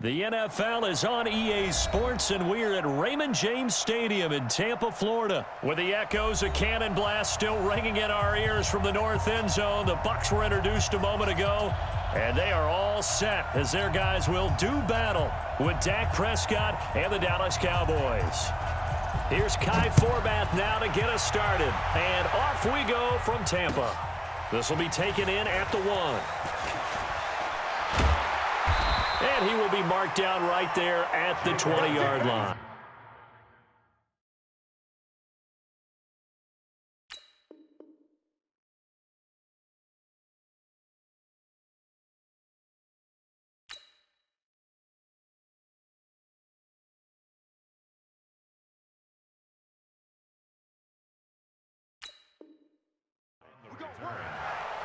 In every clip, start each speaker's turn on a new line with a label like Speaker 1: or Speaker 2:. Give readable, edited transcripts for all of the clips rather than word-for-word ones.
Speaker 1: The NFL is on EA Sports, and we're at Raymond James Stadium in Tampa, Florida. With the echoes of cannon blast still ringing in our ears from the north end zone, the Bucks were introduced a moment ago, and they are all set as their guys will do battle with Dak Prescott and the Dallas Cowboys. Here's Kai Forbath now to get us started, and off we go from Tampa. This will be taken in at the 1. And he will be marked down right there at the 20-yard line.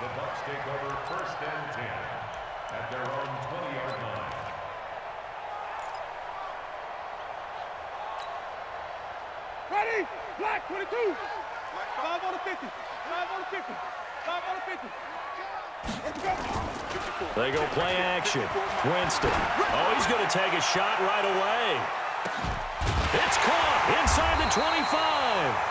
Speaker 2: The Bucks take over 1st and 10 at their own 20-yard line.
Speaker 3: Ready? Black 22. 5 on the 50. 5 on the 50. 5 on the 50. Let's go.
Speaker 1: They go play action. Winston. Oh, he's going to take a shot right away. It's caught inside the 25.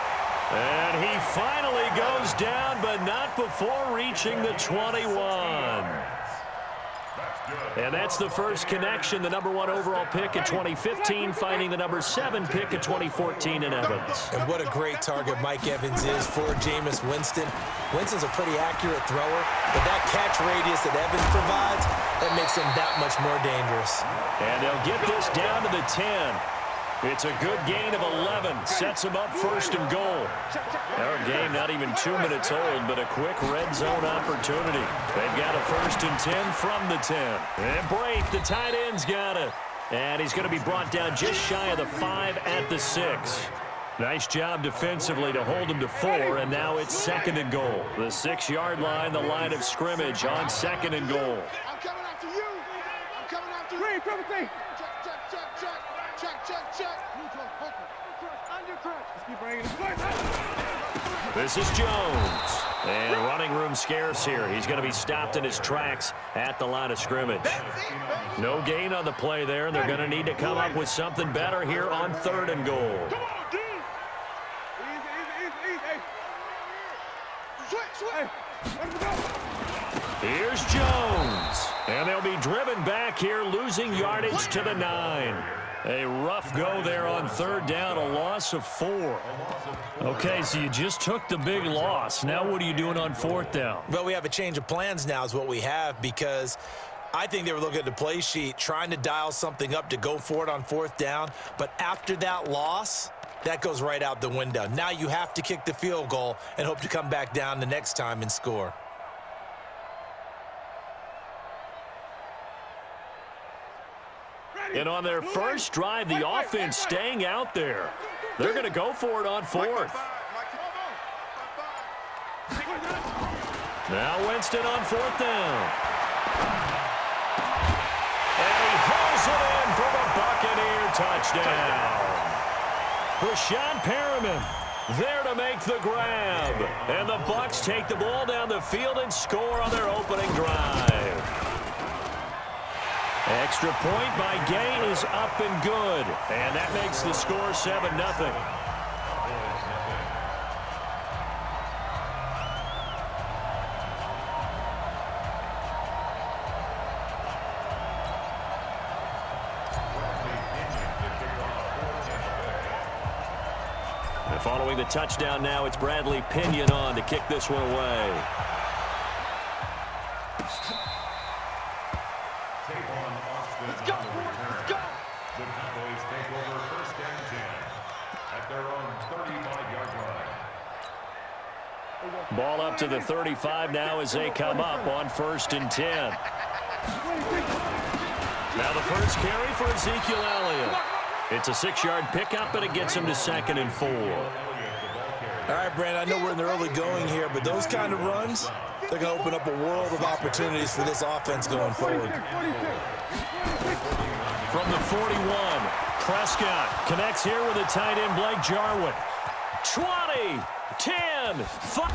Speaker 1: And he finally goes down, but not before reaching the 21. And that's the first connection, the number 1 overall pick in 2015, finding the number 7 pick in 2014 in Evans.
Speaker 4: And what a great target Mike Evans is for Jameis Winston. Winston's a pretty accurate thrower, but that catch radius that Evans provides, that makes him that much more dangerous.
Speaker 1: And they'll get this down to the 10. It's a good gain of 11. Sets him up 1st and goal. Our game not even 2 minutes old, but a quick red zone opportunity. They've got a 1st and 10 from the 10. And Brate, the tight end's got it. And he's going to be brought down just shy of the 5 at the 6. Nice job defensively to hold him to 4, and now it's 2nd and goal. The 6-yard line, the line of scrimmage on 2nd and goal.
Speaker 3: I'm coming after you. I'm coming after you. Green, cover thing. Check. Under crutch. Let's keep bringing it.
Speaker 1: This is Jones. And running room scarce here. He's going to be stopped in his tracks at the line of scrimmage. No gain on the play there, and they're going to need to come up with something better here on 3rd and goal.
Speaker 3: Come on, dude. Easy. Switch. Hey, let go.
Speaker 1: Here's Jones. And they'll be driven back here, losing yardage to the 9. A rough go there on 3rd down, a loss of 4. Okay, so you just took the big loss. Now what are you doing on 4th down?
Speaker 4: Well, we have a change of plans now is what we have, because I think they were looking at the play sheet, trying to dial something up to go for it on 4th down. But after that loss, that goes right out the window. Now you have to kick the field goal and hope to come back down the next time and score.
Speaker 1: And on their first drive, the offense staying out there. They're going to go for it on 4th. Now Winston on 4th down. And he hauls it in for the Buccaneer touchdown. Brashad Perriman there to make the grab. And the Bucs take the ball down the field and score on their opening drive. Extra point by Gay is up and good. And that makes the score 7-0. And following the touchdown now, it's Bradley Pinion on to kick this one away.
Speaker 3: Let's go.
Speaker 2: The Cowboys take over 1st and 10 at their own 35-yard line.
Speaker 1: Ball up to the 35 now as they come up on 1st and 10. Now the first carry for Ezekiel Elliott. It's a 6-yard pickup, and it gets him to 2nd and 4.
Speaker 4: All right, Brandon, I know we're in the early going here, but those kind of runs, they're going to open up a world of opportunities for this offense going forward.
Speaker 1: From the 41, Prescott connects here with a tight end, Blake Jarwin. 20, 10,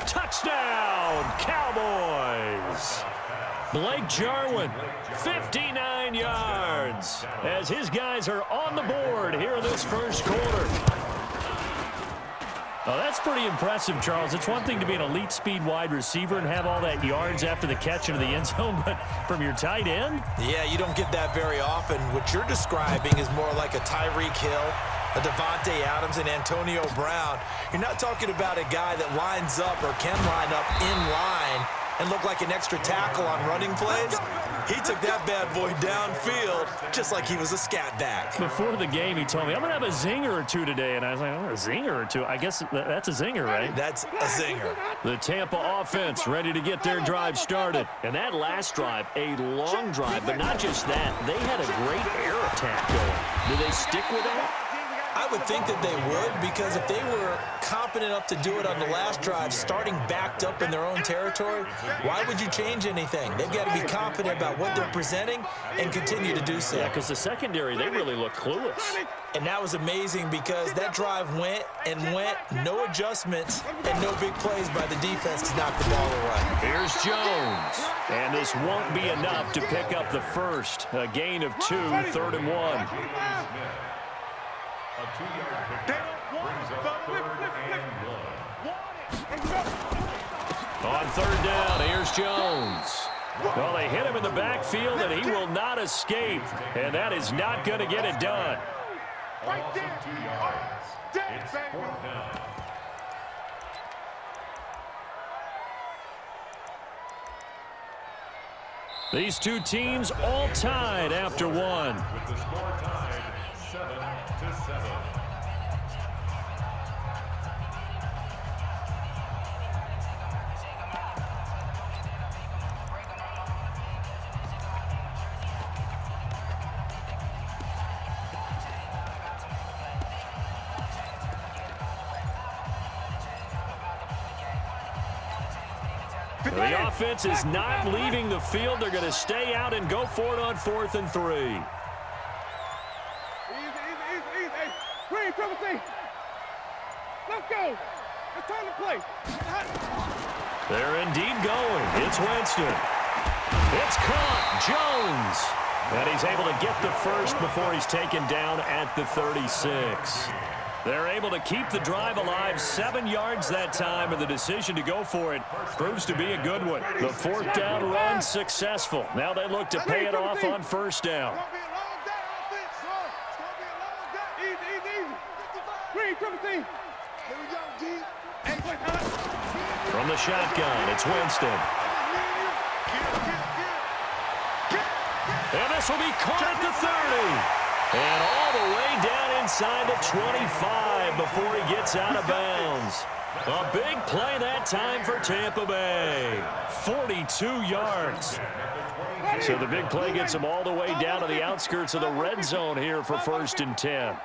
Speaker 1: touchdown, Cowboys. Blake Jarwin, 59 yards. yards as his guys are on the board here in this first quarter. Oh, that's pretty impressive, Charles. It's one thing to be an elite speed wide receiver and have all that yards after the catch into the end zone, but from your tight end?
Speaker 4: Yeah, you don't get that very often. What you're describing is more like a Tyreek Hill, a Devontae Adams, and Antonio Brown. You're not talking about a guy that lines up or can line up in line and look like an extra tackle on running plays. He took that bad boy downfield just like he was a scat back.
Speaker 1: Before the game, he told me, I'm going to have a zinger or two today. And I was like, oh, a zinger or two? I guess that's a zinger, right?
Speaker 4: That's a zinger.
Speaker 1: The Tampa offense ready to get their drive started. And that last drive, a long drive, but not just that. They had a great air attack going. Do they stick with that?
Speaker 4: I would think that they would, because if they were confident enough to do it on the last drive, starting backed up in their own territory, why would you change anything? They've got to be confident about what they're presenting and continue to do so.
Speaker 1: Yeah, because the secondary, they really looked clueless.
Speaker 4: And that was amazing because that drive went and went, no adjustments and no big plays by the defense to knock the ball away.
Speaker 1: Here's Jones. And this won't be enough to pick up the first. A gain of 2, 3rd and 1.
Speaker 2: A 2-yard pickup brings up 3rd and 1.
Speaker 1: On 3rd down, here's Jones. Well, they hit him in the backfield, and he will not escape. And that is not going to get it done.
Speaker 2: Right there. 2 yards. It's 4th down.
Speaker 1: These two teams all tied after one.
Speaker 2: With the score tied 7-7.
Speaker 1: The offense is not leaving the field. They're going to stay out and go for it on 4th and 3.
Speaker 3: Easy. Hey, green, triple T. Let's go. It's time to play.
Speaker 1: They're indeed going. It's Winston. It's caught. Jones. And he's able to get the first before he's taken down at the 36. They're able to keep the drive alive, 7 yards that time, and the decision to go for it proves to be a good one. The 4th down run successful. Now they look to pay it off on 1st down. From the shotgun, it's Winston. And this will be caught at the 30. And all the way down inside the 25 before he gets out of bounds. A big play that time for Tampa Bay. 42 yards. So the big play gets him all the way down to the outskirts of the red zone here for 1st and 10.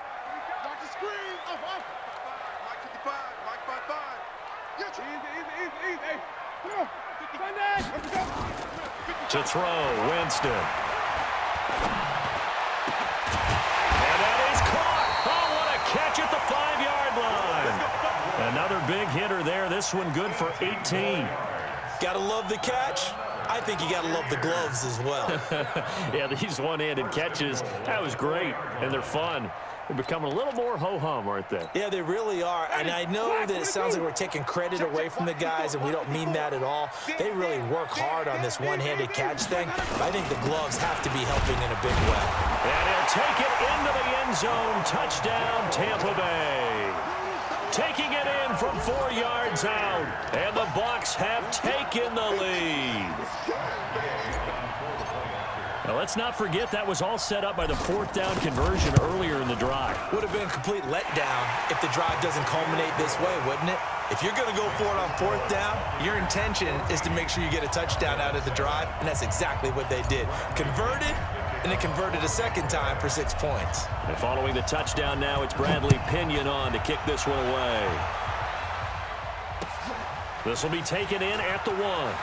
Speaker 1: To throw, Winston. Catch at the 5-yard line. Another big hitter there. This one good for 18.
Speaker 4: Gotta love the catch. I think you gotta love the gloves as well.
Speaker 1: Yeah, these one-handed catches, that was great, and they're fun. They're becoming a little more ho-hum, aren't they?
Speaker 4: Yeah, they really are. And I know that it sounds like we're taking credit away from the guys, and we don't mean that at all. They really work hard on this one-handed catch thing. But I think the gloves have to be helping in a big way.
Speaker 1: And he'll take it into the end zone. Touchdown, Tampa Bay. Taking it in from 4 yards out. And the Bucks have taken the lead. Now, let's not forget that was all set up by the 4th down conversion earlier in the drive.
Speaker 4: Would have been a complete letdown if the drive doesn't culminate this way, wouldn't it? If you're going to go for it on 4th down, your intention is to make sure you get a touchdown out of the drive, and that's exactly what they did. Converted, and it converted a second time for 6 points.
Speaker 1: And following the touchdown now, it's Bradley Pinion on to kick this one away. This will be taken in at the 1.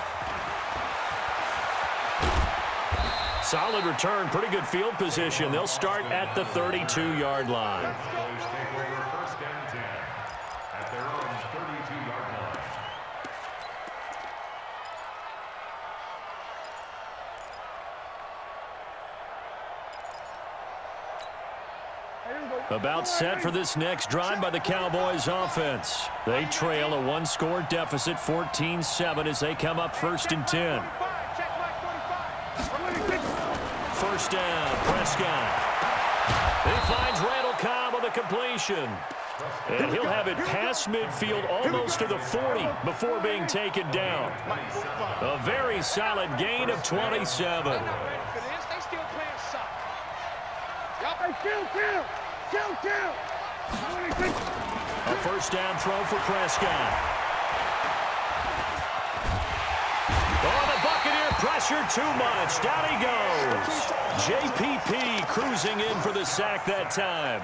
Speaker 1: Solid return, pretty good field position. They'll start at the 32-yard line.
Speaker 2: Take over 1st and 10 at their own 32-yard line.
Speaker 1: About set for this next drive by the Cowboys offense. They trail a one-score deficit, 14-7, as they come up 1st and 10. First down, Prescott. He finds Randall Cobb on the completion. And he'll have it past midfield almost to the 40 before being taken down. A very solid gain of 27. A first down throw for Prescott. Oh, the Buccaneer pressure too much. Down he goes. JPP cruising in for the sack that time.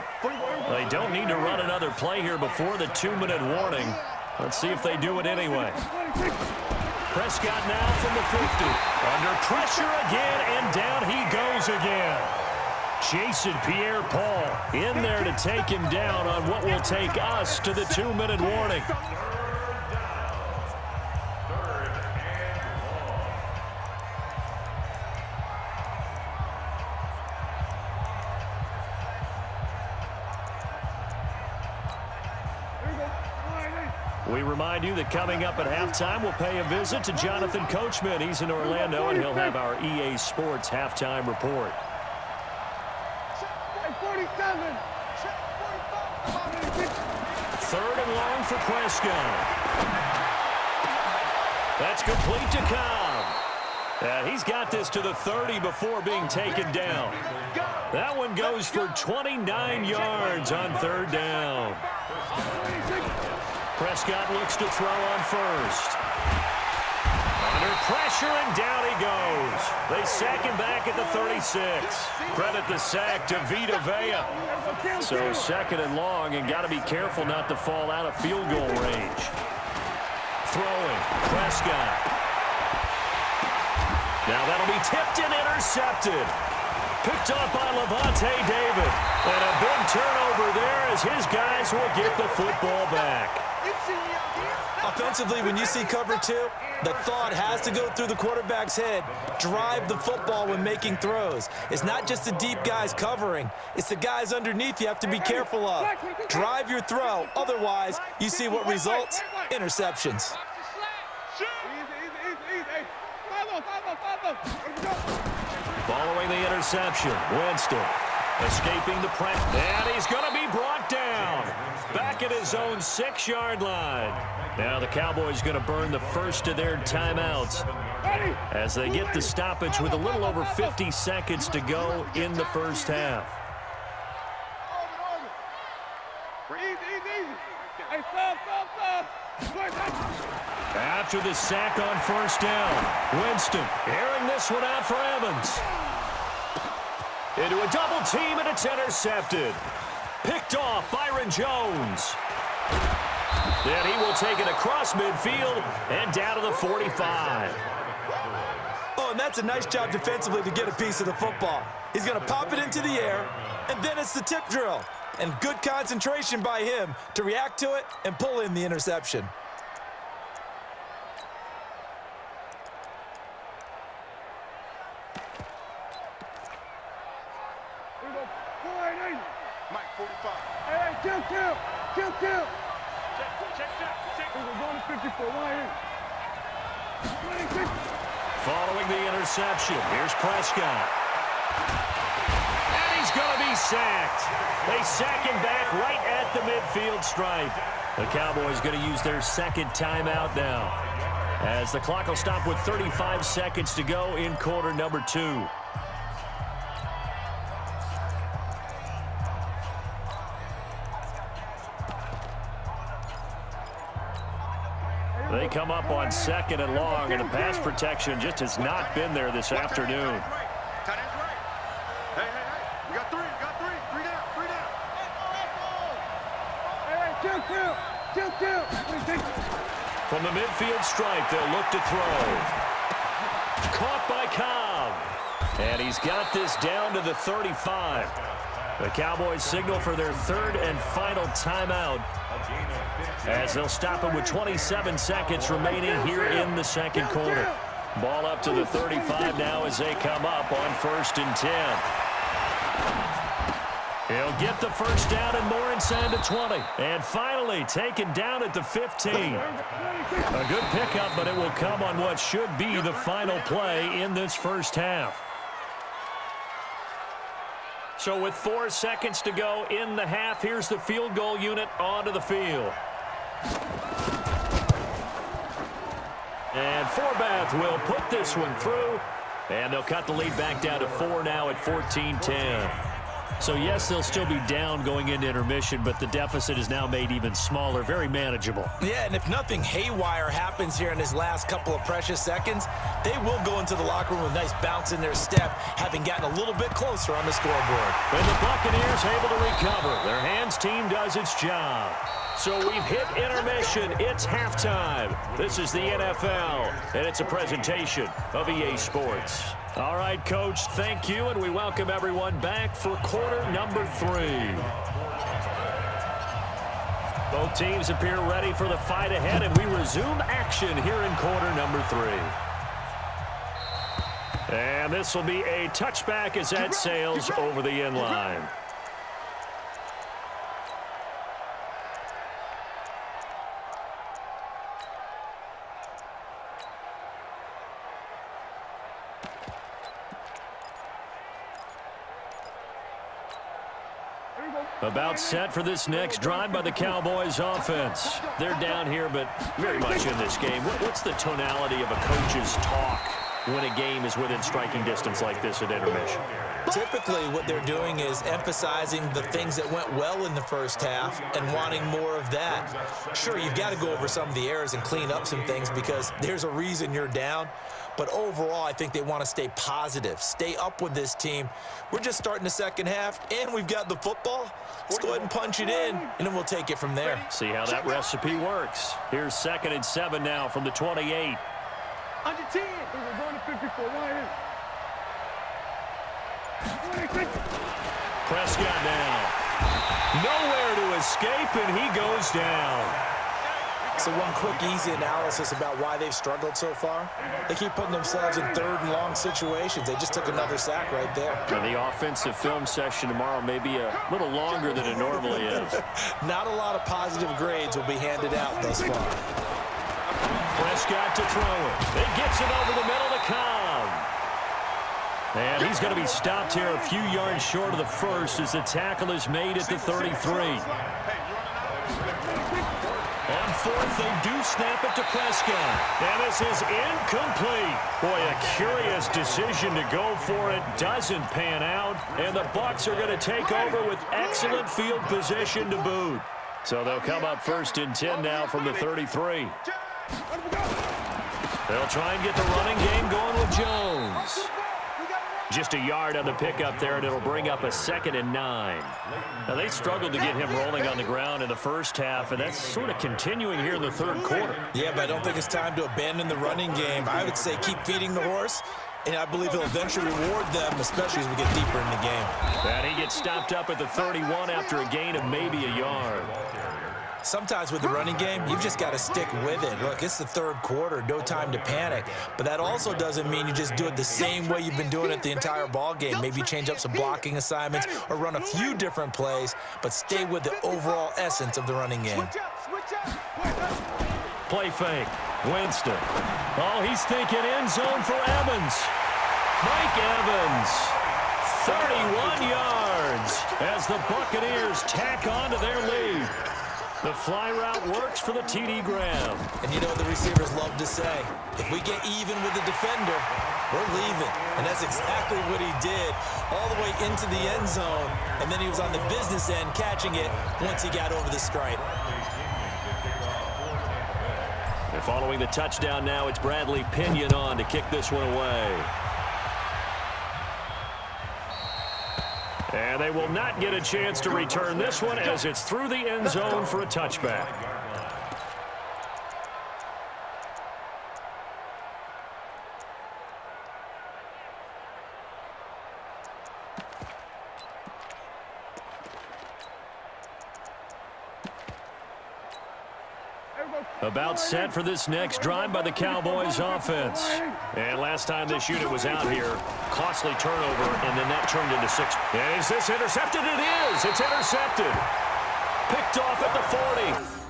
Speaker 1: They don't need to run another play here before the 2-minute warning. Let's see if they do it anyway. Prescott now from the 50. Under pressure again, and down he goes again. Jason Pierre-Paul in there to take him down on what will take us to the 2-minute warning. We remind you that coming up at halftime, we'll pay a visit to Jonathan Coachman. He's in Orlando, and he'll have our EA Sports halftime report. 3rd and long for Prescott. That's complete to Cobb. And he's got this to the 30 before being taken down. That one goes for 29 yards on 3rd down. Prescott looks to throw on first. Under pressure, and down he goes. They sack him back at the 36. Credit the sack to Vita Vea. So 2nd and long, and got to be careful not to fall out of field goal range. Throwing, Prescott. Now that'll be tipped and intercepted. Picked off by Levante David. And a big turnover there as his guys will get the football back.
Speaker 4: Offensively, when you see cover 2, the thought has to go through the quarterback's head. Drive the football when making throws. It's not just the deep guys covering. It's the guys underneath you have to be careful of. Drive your throw. Otherwise, you see what results? Interceptions.
Speaker 1: Following the interception, Winston escaping the press. And he's going to be brought down. Back at his own 6-yard line. Now the Cowboys going to burn the first of their timeouts as they get the stoppage with a little over 50 seconds to go in the first half. After the sack on first down, Winston airing this one out for Evans. Into a double team, and it's intercepted. Picked off Byron Jones. Then he will take it across midfield and down to the 45.
Speaker 4: Oh, and that's a nice job defensively to get a piece of the football. He's going to pop it into the air, and then it's the tip drill. And good concentration by him to react to it and pull in the interception.
Speaker 1: Following the interception, here's Prescott. And he's going to be sacked. They sack him back right at the midfield stripe. The Cowboys going to use their 2nd timeout now, as the clock will stop with 35 seconds to go in quarter number 2. They come up on 2nd and long, and the pass protection just has not been there this afternoon. From the midfield stripe, they'll look to throw. Caught by Cobb. And he's got this down to the 35. The Cowboys signal for their 3rd and final timeout, as they'll stop it with 27 seconds remaining here in the 2nd quarter. Ball up to the 35 now as they come up on 1st and 10. He'll get the first down and more inside the 20. And finally taken down at the 15. A good pickup, but it will come on what should be the final play in this first half. So with 4 seconds to go in the half, here's the field goal unit onto the field. And Forbath will put this one through. And they'll cut the lead back down to 4 now at 14-10. So, yes, they'll still be down going into intermission, but the deficit is now made even smaller, very manageable.
Speaker 4: Yeah, and if nothing haywire happens here in his last couple of precious seconds, they will go into the locker room with a nice bounce in their step, having gotten a little bit closer on the scoreboard.
Speaker 1: And the Buccaneers able to recover. Their hands team does its job. So we've hit intermission. It's halftime. This is the NFL, and it's a presentation of EA Sports. All right, Coach, thank you, and we welcome everyone back for quarter number 3. Both teams appear ready for the fight ahead, and we resume action here in quarter number 3. And this will be a touchback as that sails over the end line. About set for this next drive by the Cowboys offense. They're down here, but very much in this game. What's the tonality of a coach's talk when a game is within striking distance like this at intermission?
Speaker 4: Typically, what they're doing is emphasizing the things that went well in the first half and wanting more of that. Sure, you've got to go over some of the errors and clean up some things because there's a reason you're down. But overall, I think they want to stay positive, stay up with this team. We're just starting the second half, and we've got the football. Let's go ahead and punch it in, and then we'll take it from there.
Speaker 1: See how that recipe works. Here's 2nd and 7 now from the 28.
Speaker 3: Under 10. We're going to 54. Right here.
Speaker 1: Prescott now. Nowhere to escape, and he goes down.
Speaker 4: So one quick, easy analysis about why they've struggled so far. They keep putting themselves in 3rd and long situations. They just took another sack right there.
Speaker 1: And the offensive film session tomorrow may be a little longer than it normally is.
Speaker 4: Not a lot of positive grades will be handed out thus far.
Speaker 1: Prescott to throw it. It gets it over the middle to Cobb. And he's going to be stopped here a few yards short of the first as the tackle is made at the 33. On 4th, they do snap it to Prescott. And this is incomplete. Boy, a curious decision to go for it. Doesn't pan out. And the Bucks are going to take over with excellent field position to boot. So they'll come up 1st and 10 now from the 33. They'll try and get the running game going with Jones. Just a yard on the pickup there, and it'll bring up a 2nd and 9. Now, they struggled to get him rolling on the ground in the first half, and that's sort of continuing here in the 3rd quarter.
Speaker 4: Yeah, but I don't think it's time to abandon the running game. I would say keep feeding the horse, and I believe he'll eventually reward them, especially as we get deeper in the game.
Speaker 1: And he gets stopped up at the 31 after a gain of maybe a yard.
Speaker 4: Sometimes with the running game, you've just got to stick with it. Look, it's the 3rd quarter, no time to panic. But that also doesn't mean you just do it the same way you've been doing it the entire ball game. Maybe change up some blocking assignments or run a few different plays, but stay with the overall essence of the running game.
Speaker 1: Play fake. Winston. Oh, he's thinking end zone for Evans. Mike Evans. 31 yards as the Buccaneers tack on to their lead. The fly route works for the TD Graham.
Speaker 4: And you know what the receivers love to say? If we get even with the defender, we're leaving. And that's exactly what he did all the way into the end zone. And then he was on the business end catching it once he got over the stripe.
Speaker 1: And following the touchdown now, it's Bradley Pinion on to kick this one away. And they will not get a chance to return this one as it's through the end zone for a touchback. About set for this next drive by the Cowboys offense. And last time this unit was out here, costly turnover, and then that turned into 6. And is this intercepted? It is. It's intercepted. Picked off at the 40.